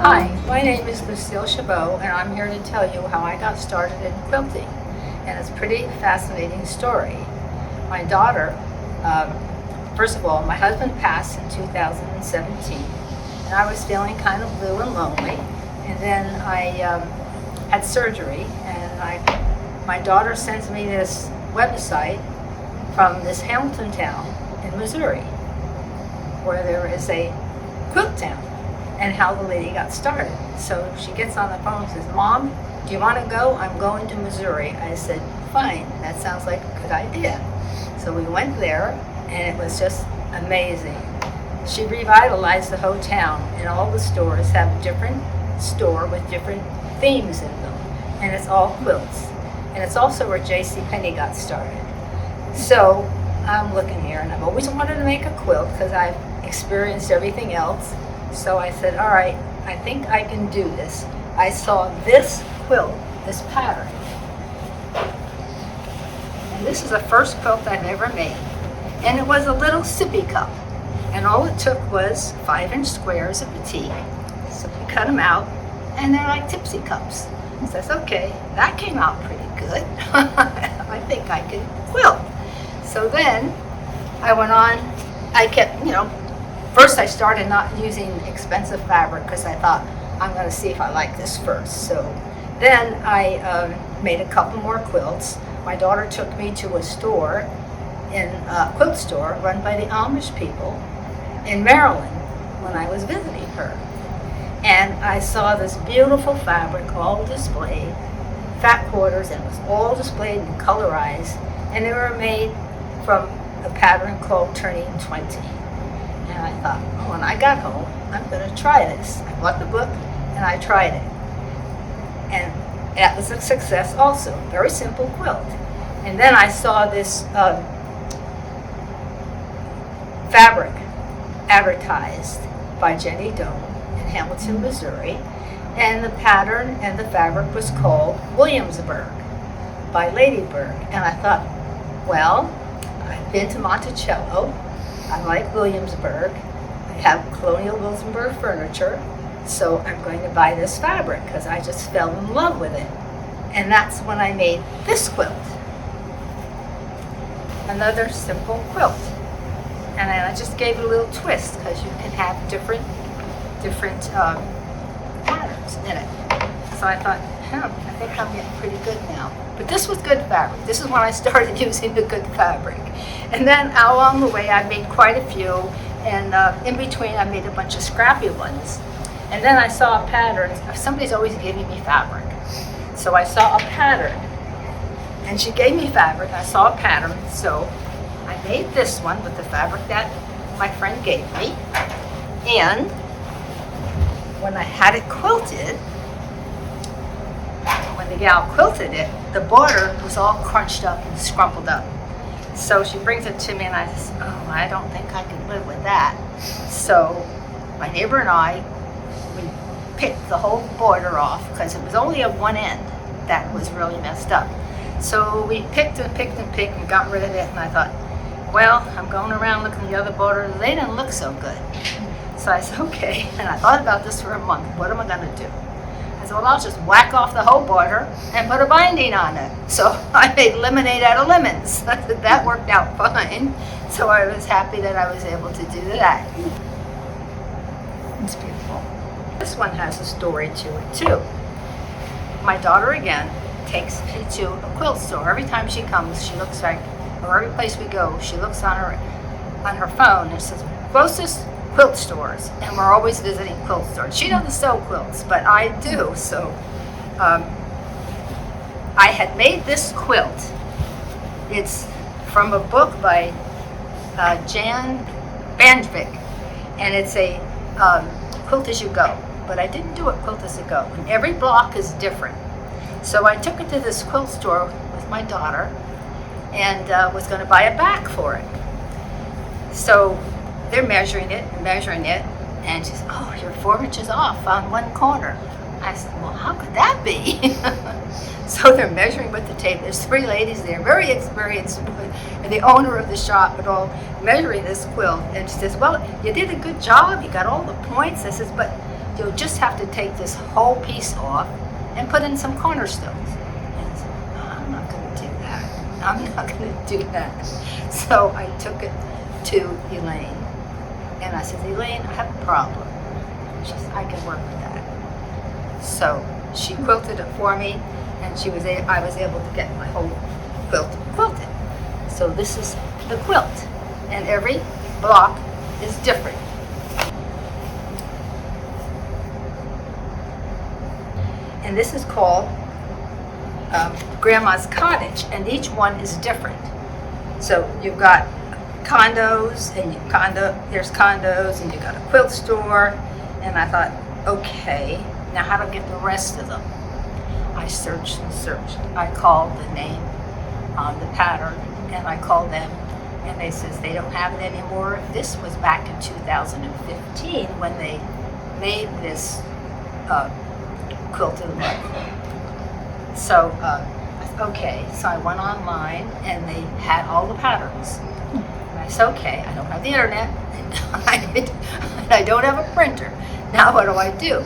Hi, my name is Lucille Chabot, and I'm here to tell you how I got started in quilting. And it's a pretty fascinating story. My daughter, first of all, my husband passed in 2017, and I was feeling kind of blue and lonely. And then I had surgery, and my daughter sends me this website from this Hamilton town in Missouri, where there is a quilt town, and how the lady got started. So she gets on the phone and says, "Mom, do you want to go? I'm going to Missouri." I said, "Fine, that sounds like a good idea." So we went there, and it was just amazing. She revitalized the whole town, and all the stores have a different store with different themes in them, and it's all quilts. And it's also where JCPenney got started. So I'm looking here, and I've always wanted to make a quilt because I've experienced everything else. So I said, all right, I think I can do this. I saw this quilt, this pattern. And this is the first quilt I've ever made. And it was a little sippy cup. And all it took was 5-inch squares of batik. So you cut them out, and they're like tipsy cups. I says, okay, that came out pretty good. I think I can quilt. So then I went on, I kept, first I started not using expensive fabric because I thought, I'm going to see if I like this first. So then I made a couple more quilts. My daughter took me to a store, a quilt store run by the Amish people in Maryland when I was visiting her. And I saw this beautiful fabric all displayed, fat quarters, and it was all displayed and colorized. And they were made from a pattern called Turning 20. And I thought, when I got home, I'm going to try this. I bought the book and I tried it. And that was a success also. Very simple quilt. And then I saw this fabric advertised by Jenny Doan in Hamilton, Missouri. And the pattern and the fabric was called Williamsburg by Ladybird. And I thought, well, I've been to Monticello. I like Williamsburg. I have colonial Williamsburg furniture, so I'm going to buy this fabric because I just fell in love with it. And that's when I made this quilt. Another simple quilt. And I just gave it a little twist because you can have different patterns in it. So I thought, I think I'm getting pretty good now. But this was good fabric. This is when I started using the good fabric. And then along the way, I made quite a few. And in between, I made a bunch of scrappy ones. And then I saw a pattern. Somebody's always giving me fabric. So I saw a pattern. And she gave me fabric. I saw a pattern. So I made this one with the fabric that my friend gave me. And when I had it quilted, when the gal quilted it, the border was all crunched up and scrumpled up. So she brings it to me and I said, oh, I don't think I can live with that. So my neighbor and I, we picked the whole border off because it was only at one end that was really messed up. So we picked and picked and picked and got rid of it, and I thought, well, I'm going around looking at the other borders. They didn't look so good. So I said, okay. And I thought about this for a month. What am I going to do? I said, well, I'll just whack off the whole border and put a binding on it. So I made lemonade out of lemons. That worked out fine. So I was happy that I was able to do that. It's beautiful. This one has a story to it, too. My daughter, again, takes me to a quilt store. Every time she comes, she looks like, or every place we go, she looks on her phone and says, closest quilt stores, and we're always visiting quilt stores. She doesn't sell quilts, but I do. So I had made this quilt. It's from a book by Jan Bandvik, and it's a quilt as you go. But I didn't do it quilt as you go, and every block is different. So I took it to this quilt store with my daughter, and was going to buy a back for it. So they're measuring it, and she said, oh, you're 4 inches off on one corner. I said, well, how could that be? So they're measuring with the tape. There's 3 ladies there, very experienced, and the owner of the shop and all, measuring this quilt. And she says, well, you did a good job. You got all the points. I says, but you'll just have to take this whole piece off and put in some cornerstones. And I said, "No, I'm not going to do that. I'm not going to do that." So I took it to Elaine, and I said, "Elaine, I have a problem." She said, "I can work with that." So she quilted it for me, and I was able to get my whole quilt quilted. So this is the quilt, and every block is different. And this is called Grandma's Cottage, and each one is different. So you've got condos, and there's condos, and you've got a quilt store. And I thought, okay, now how to get the rest of them? I searched and searched. I called the name on the pattern, and I called them, and they says they don't have it anymore. This was back in 2015 when they made this quilted look. So, okay, so I went online, and they had all the patterns. And I said, okay, I don't have the internet, and I don't have a printer. Now what do I do?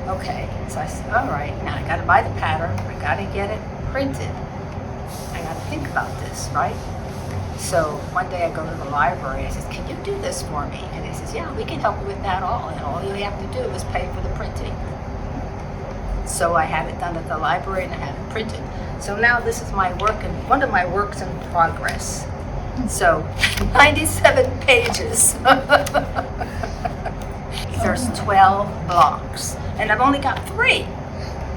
Okay, so I said, all right, now I gotta buy the pattern, I gotta get it printed. I gotta think about this, right? So one day I go to the library, I says, can you do this for me? And he says, yeah, we can help you with that all, and all you have to do is pay for the printing. So I had it done at the library, and I had it printed. So now this is my work, and one of my works in progress. So 97 pages. There's 12 blocks, and I've only got 3.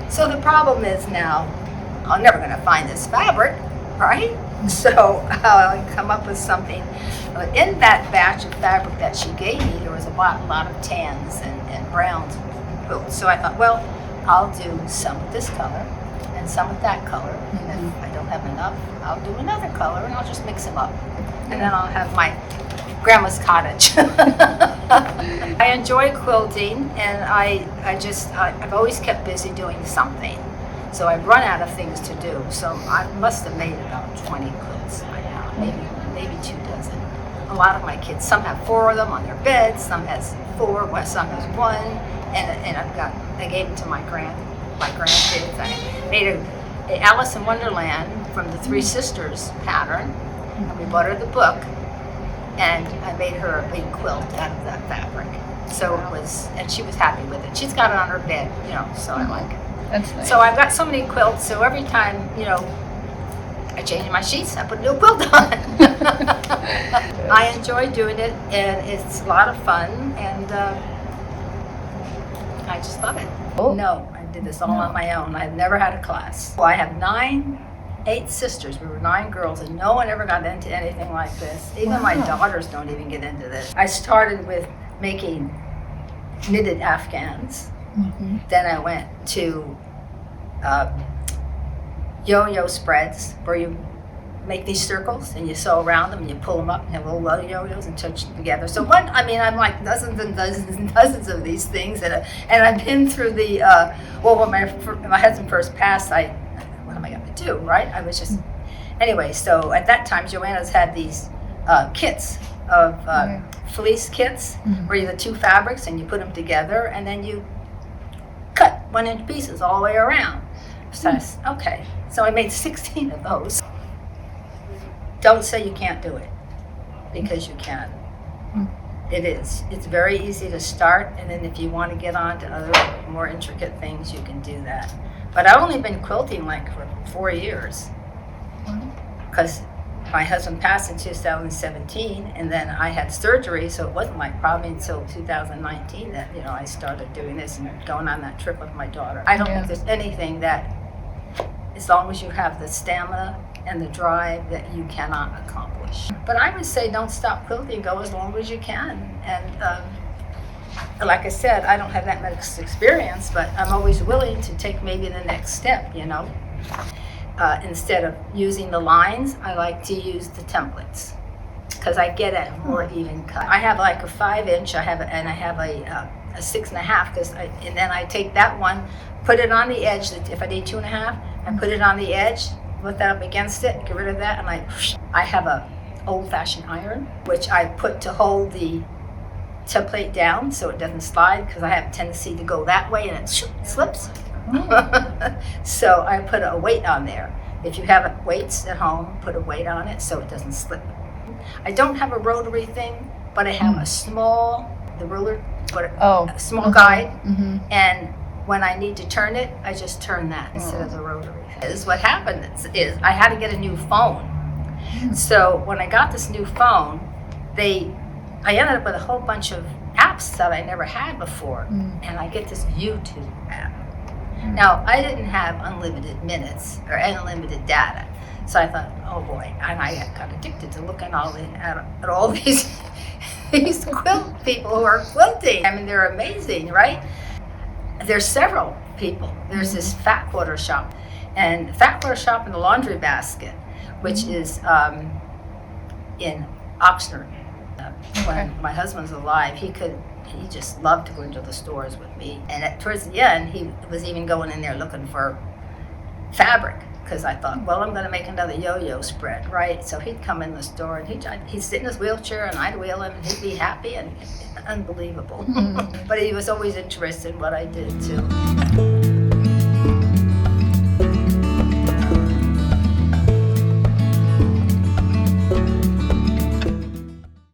So the problem is now, I'm never going to find this fabric, right? So I come up with something. In that batch of fabric that she gave me, there was a lot of tans and browns quilts. So I thought, well, I'll do some with this color and some with that color, and if I don't have enough, I'll do another color, and I'll just mix them up. And then I'll have my Grandma's Cottage. I enjoy quilting, and I've always kept busy doing something. So I've run out of things to do. So I must have made about 20 quilts by now, maybe 2 dozen. A lot of my kids, some have 4 of them on their beds, some has 4, some has 1, and I gave them to my grandkids. I made a Alice in Wonderland from the 3 Sisters pattern, and we bought her the book. And I made her a big quilt out of that fabric. So it was, and she was happy with it. She's got it on her bed, so I like it. That's nice. So I've got so many quilts, so every time, I change my sheets, I put a new quilt on. I enjoy doing it, and it's a lot of fun, and I just love it. Oh. No, I did this all on my own. I've never had a class. Well, I have 8 sisters. We were 9 girls, and no one ever got into anything like this. Even my daughters don't even get into this. I started with making knitted Afghans. Mm-hmm. Then I went to yo-yo spreads, where you make these circles and you sew around them and you pull them up and have little yo-yos and touch them together. So I'm like dozens and dozens and dozens of these things, and I've been through the when my husband first passed, what am I going to do, right? I was just, anyway, so at that time, Joanna's had these kits of fleece kits, where you have the 2 fabrics and you put them together, and then you cut 1-inch pieces all the way around. So okay, so I made 16 of those. Don't say you can't do it, because you can. It's very easy to start, and then if you want to get on to other more intricate things, you can do that. But I've only been quilting for 4 years, because my husband passed in 2017, and then I had surgery, so it wasn't probably until 2019 that I started doing this and going on that trip with my daughter. I don't think there's anything that, as long as you have the stamina and the drive, that you cannot accomplish. But I would say don't stop quilting, go as long as you can. And like I said, I don't have that much experience, but I'm always willing to take maybe the next step, Instead of using the lines, I like to use the templates, because I get a more even cut. I have like a 5-inch, I have a 6.5, and then I take that one, put it on the edge. If I need 2.5, I put it on the edge, lift that up against it, get rid of that, and I have a old-fashioned iron, which I put to hold the template down so it doesn't slide, because I have a tendency to go that way and it slips. So I put a weight on there. If you have weights at home, put a weight on it so it doesn't slip. I don't have a rotary thing, but I have a small, the ruler, a small guide, and when I need to turn it, I just turn that instead of the rotary. What happened is I had to get a new phone. So when I got this new phone, I ended up with a whole bunch of apps that I never had before, and I get this YouTube app. Now, I didn't have unlimited minutes or unlimited data, so I thought, oh boy, and I got addicted to looking at all these quilt people who are quilting. I mean, they're amazing, right? There's several people. There's this fat quarter shop, and fat quarter shop in the Laundry Basket, which is in Oxnard. When my husband was alive, he just loved to go into the stores with me. And towards the end, he was even going in there looking for fabric, because I thought, well, I'm going to make another yo-yo spread, right? So he'd come in the store and he'd sit in his wheelchair and I'd wheel him and he'd be happy and unbelievable. But he was always interested in what I did too.